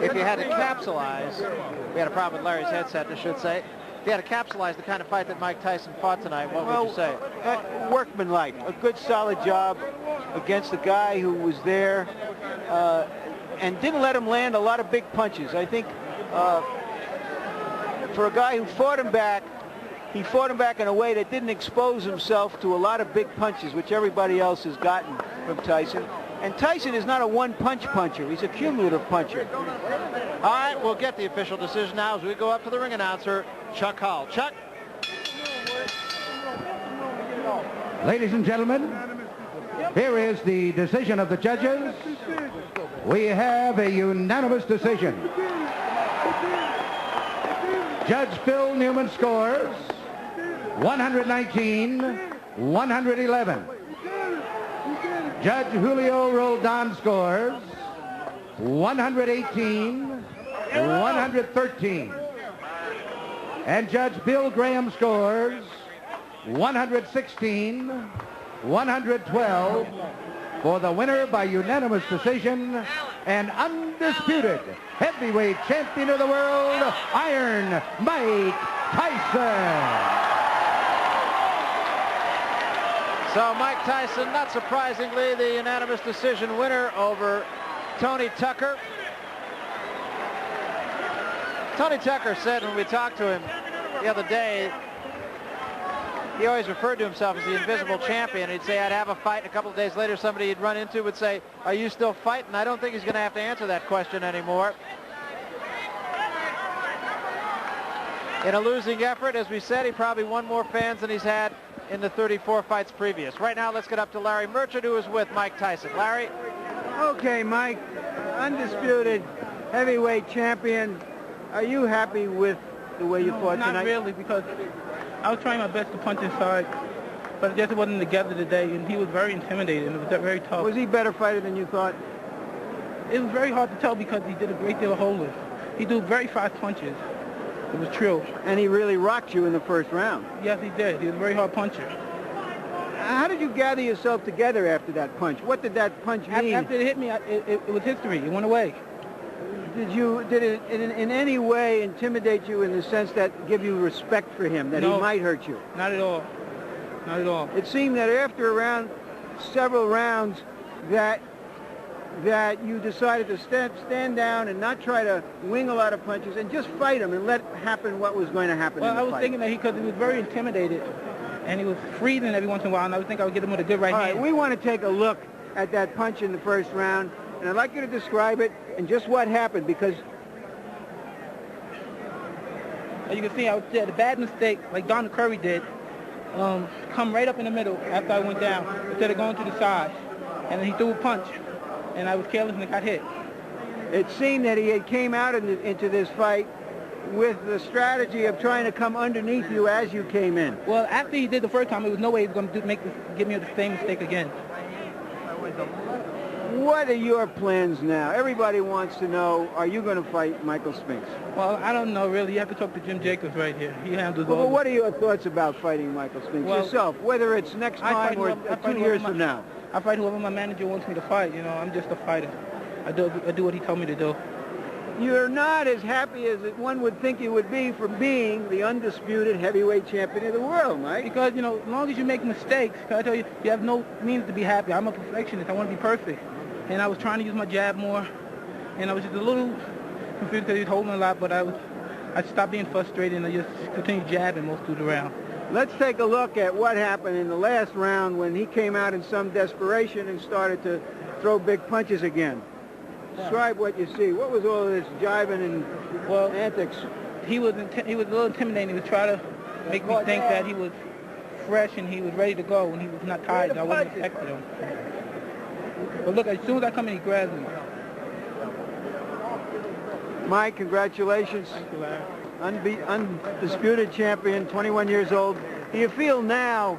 If you had to capsulize, we had a problem with Larry's headset, I should say. If you had to capsulize the kind of fight that Mike Tyson fought tonight, what would you say? Workmanlike, a good solid job against a guy who was there and didn't let him land a lot of big punches. I think for a guy who fought him back, he fought him back in a way that didn't expose himself to a lot of big punches, which everybody else has gotten from Tyson. And Tyson is not a one-punch puncher. He's a cumulative puncher. All right, we'll get the official decision now as we go up to the ring announcer, Chuck Hull. Chuck? Ladies and gentlemen, here is the decision of the judges. We have a unanimous decision. Judge Phil Newman scores 119-111. Judge Julio Roldan scores 118-113. And Judge Bill Graham scores 116-112 for the winner by unanimous decision and undisputed heavyweight champion of the world, Iron Mike Tyson. So Mike Tyson, not surprisingly, the unanimous decision winner over Tony Tucker. Tony Tucker said when we talked to him the other day, he always referred to himself as the invisible champion. He'd say, I'd have a fight, and a couple of days later somebody he'd run into would say, are you still fighting? I don't think he's going to have to answer that question anymore. In a losing effort, as we said, he probably won more fans than he's had in the 34 fights previous. Right now, let's get up to Larry Merchant, who is with Mike Tyson. Larry? Okay, Mike, undisputed heavyweight champion. Are you happy with the way you fought tonight? Not really, because I was trying my best to punch inside, but it just wasn't together today, and he was very intimidating. It was very tough. Was he a better fighter than you thought? It was very hard to tell because he did a great deal of holding. He threw very fast punches. It was true. And he really rocked you in the first round. Yes, he did. He was a very hard puncher. How did you gather yourself together after that punch? What did that punch mean? After it hit me, it was history. It went away. Did it in any way intimidate you in the sense that give you respect for him, that No. he might hurt you? Not at all. Not at all. It seemed that after several rounds that you decided to stand down and not try to wing a lot of punches and just fight him and let happen what was going to happen. Well, in the I was fight. thinking that because he was very intimidated, and he was freezing every once in a while, and I would think I would get him with a good right All hand. right, we want to take a look at that punch in the first round, and I'd like you to describe it and just what happened, because As you can see, I did a bad mistake, like Don Curry did, come right up in the middle after I went down, instead of going to the side. And then he threw a punch. and I was careless and I got hit. It seemed that he had came out into this fight with the strategy of trying to come underneath you as you came in. Well, after he did the first time, there was no way he was going to give me the same mistake again. What are your plans now? Everybody wants to know, are you going to fight Michael Spinks? Well, I don't know, really. You have to talk to Jim Jacobs right here. He handles all Well, this. what are your thoughts about fighting Michael Spinks yourself, whether it's next time or 2 years from now? I fight whoever my manager wants me to fight. You know, I'm just a fighter. I do what he told me to do. You're not as happy as one would think you would be for being the undisputed heavyweight champion of the world, Mike. Because, you know, as long as you make mistakes, I tell you, you have no means to be happy. I'm a perfectionist. I want to be perfect. And I was trying to use my jab more. And I was just a little confused because he was holding a lot, but I stopped being frustrated and I just continued jabbing most of the round. Let's take a look at what happened in the last round when he came out in some desperation and started to throw big punches again. Describe what you see. What was all of this jiving and antics? He was a little intimidating. He was trying to make me think that he was fresh and he was ready to go and he was not tired. I wasn't expecting him. But look, as soon as I come in, he grabs me. Mike, congratulations. Thank you, Larry. Undisputed champion, 21 years old. Do you feel now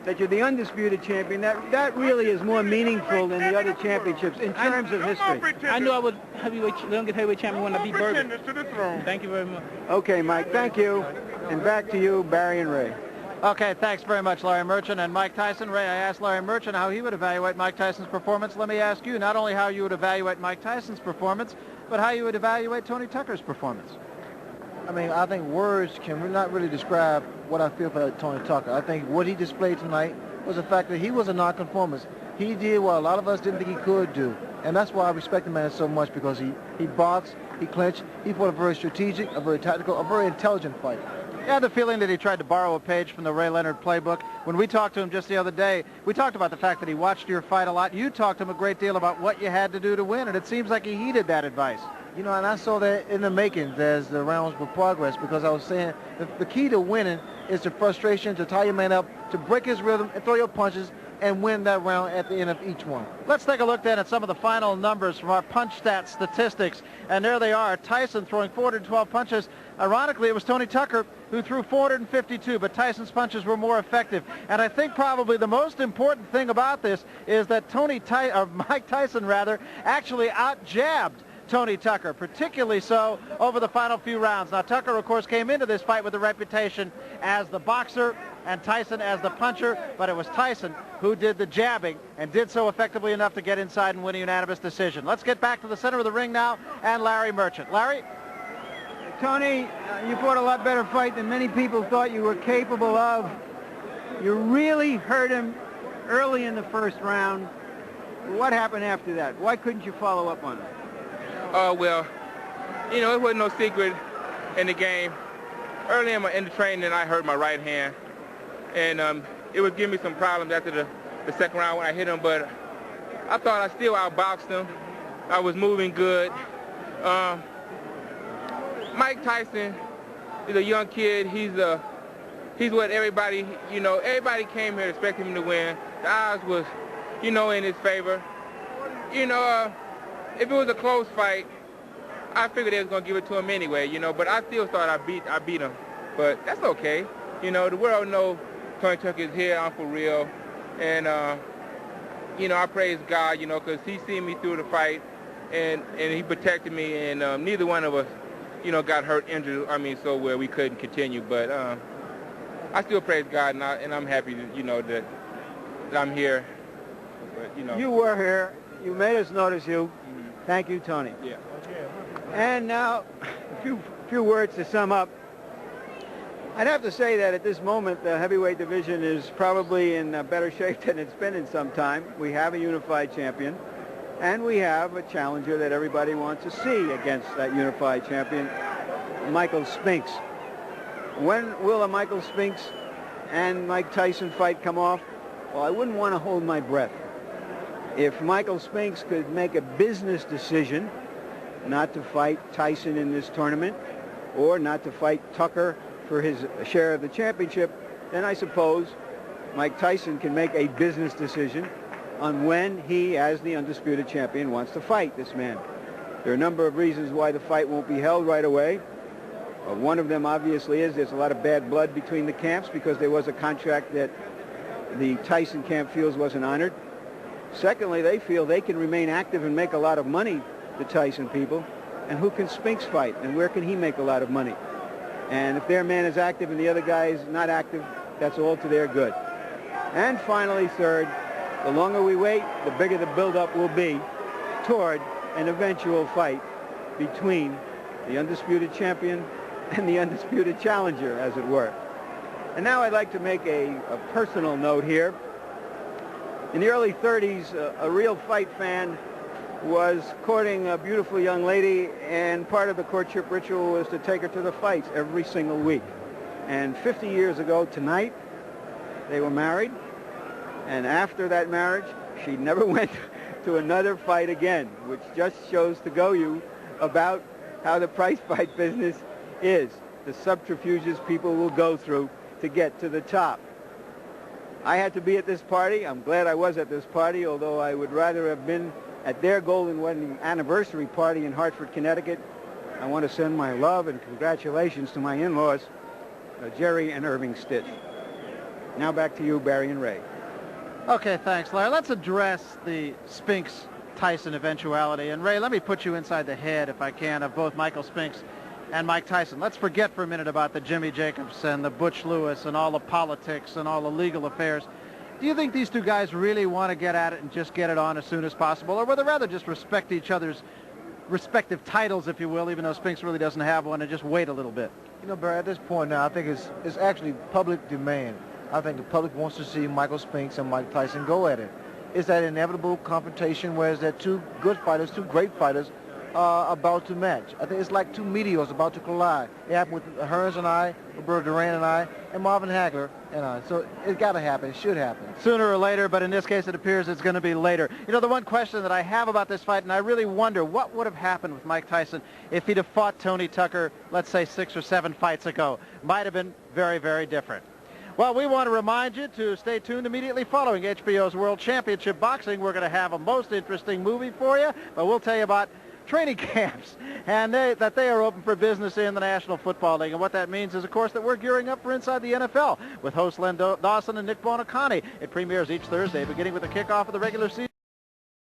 that you're the undisputed champion, that really is more meaningful than the other championships in terms of history? I knew I was youngest heavyweight champion when I beat Berger. Thank you very much. Okay, Mike, thank you. And back to you, Barry and Ray. Okay, thanks very much, Larry Merchant and Mike Tyson. Ray, I asked Larry Merchant how he would evaluate Mike Tyson's performance. Let me ask you not only how you would evaluate Mike Tyson's performance, but how you would evaluate Tony Tucker's performance. I mean, I think words can not really describe what I feel for Tony Tucker. I think what he displayed tonight was the fact that he was a nonconformist. He did what a lot of us didn't think he could do. And that's why I respect the man so much, because he boxed, he clinched, he fought a very strategic, a very tactical, a very intelligent fight. I had the feeling that he tried to borrow a page from the Ray Leonard playbook. When we talked to him just the other day, we talked about the fact that he watched your fight a lot. You talked to him a great deal about what you had to do to win, and it seems like he heeded that advice. You know, and I saw that in the makings as the rounds would progress, because I was saying the key to winning is the frustration, to tie your man up, to break his rhythm and throw your punches and win that round at the end of each one. Let's take a look then at some of the final numbers from our punch stat statistics. And there they are. Tyson throwing 412 punches. Ironically, it was Tony Tucker who threw 452, but Tyson's punches were more effective. And I think probably the most important thing about this is that Mike Tyson actually out-jabbed Tony Tucker, particularly so over the final few rounds. Now, Tucker, of course, came into this fight with a reputation as the boxer and Tyson as the puncher, but it was Tyson who did the jabbing and did so effectively enough to get inside and win a unanimous decision. Let's get back to the center of the ring now and Larry Merchant. Larry? Tony, you fought a lot better fight than many people thought you were capable of. You really hurt him early in the first round. What happened after that? Why couldn't you follow up on it? Well, you know, it wasn't no secret in the game. Early in the training, I hurt my right hand. And it was giving me some problems after the second round when I hit him, but I thought I still outboxed him. I was moving good. Mike Tyson is a young kid. He's what everybody, you know, everybody came here expecting him to win. The odds was, you know, in his favor. You know, if it was a close fight, I figured they was gonna give it to him anyway, you know. But I still thought I beat him. But that's okay. You know, the world knows Tony Tucker is here. I'm for real, and you know, I praise God, you know, because he seen me through the fight, and he protected me, and neither one of us, you know, got hurt, injured. I mean, so where we couldn't continue. But I still praise God, and I'm happy, you know, that I'm here. But you know, you were here. You made us notice you. Thank you, Tony. Yeah. And now, a few words to sum up. I'd have to say that at this moment, the heavyweight division is probably in better shape than it's been in some time. We have a unified champion, and we have a challenger that everybody wants to see against that unified champion, Michael Spinks. When will a Michael Spinks and Mike Tyson fight come off? Well, I wouldn't want to hold my breath. If Michael Spinks could make a business decision not to fight Tyson in this tournament, or not to fight Tucker for his share of the championship, then I suppose Mike Tyson can make a business decision on when he, as the undisputed champion, wants to fight this man. There are a number of reasons why the fight won't be held right away. One of them obviously is there's a lot of bad blood between the camps because there was a contract that the Tyson camp feels wasn't honored. Secondly, they feel they can remain active and make a lot of money, the Tyson people. And who can Spinks fight? And where can he make a lot of money? And if their man is active and the other guy is not active, that's all to their good. And finally, third, the longer we wait, the bigger the buildup will be toward an eventual fight between the undisputed champion and the undisputed challenger, as it were. And now I'd like to make a personal note here. In the early 30s, a real fight fan was courting a beautiful young lady, and part of the courtship ritual was to take her to the fights every single week. And 50 years ago tonight, they were married, and after that marriage, she never went to another fight again, which just shows to go you about how the prize fight business is, the subterfuges people will go through to get to the top. I had to be at this party. I'm glad I was at this party, although I would rather have been at their golden wedding anniversary party in Hartford, Connecticut. I want to send my love and congratulations to my in-laws, Jerry and Irving Stitch. Now back to you, Barry and Ray. Okay, thanks, Larry. Let's address the Spinks-Tyson eventuality. And Ray, let me put you inside the head, if I can, of both Michael Spinks and Mike Tyson. Let's forget for a minute about the Jimmy Jacobs and the Butch Lewis and all the politics and all the legal affairs. Do you think these two guys really want to get at it and just get it on as soon as possible, or would they rather just respect each other's respective titles, if you will, even though Spinks really doesn't have one, and just wait a little bit? You know, Barry, at this point now, I think it's actually public demand. I think the public wants to see Michael Spinks and Mike Tyson go at it. It's that inevitable confrontation where it's that two good fighters, two great fighters, about to match. I think it's like two meteors about to collide. It happened with Hearns and I, Roberto Duran and I, and Marvin Hagler and I. So it's got to happen. It should happen. Sooner or later, but in this case it appears it's going to be later. You know, the one question that I have about this fight, and I really wonder what would have happened with Mike Tyson if he'd have fought Tony Tucker, let's say 6 or 7 fights ago. Might have been very, very different. Well, we want to remind you to stay tuned immediately following HBO's World Championship Boxing. We're going to have a most interesting movie for you, but we'll tell you about training camps, and that they are open for business in the National Football League. And what that means is, of course, that we're gearing up for Inside the NFL with hosts Len Dawson and Nick Buonaconti. It premieres each Thursday, beginning with the kickoff of the regular season.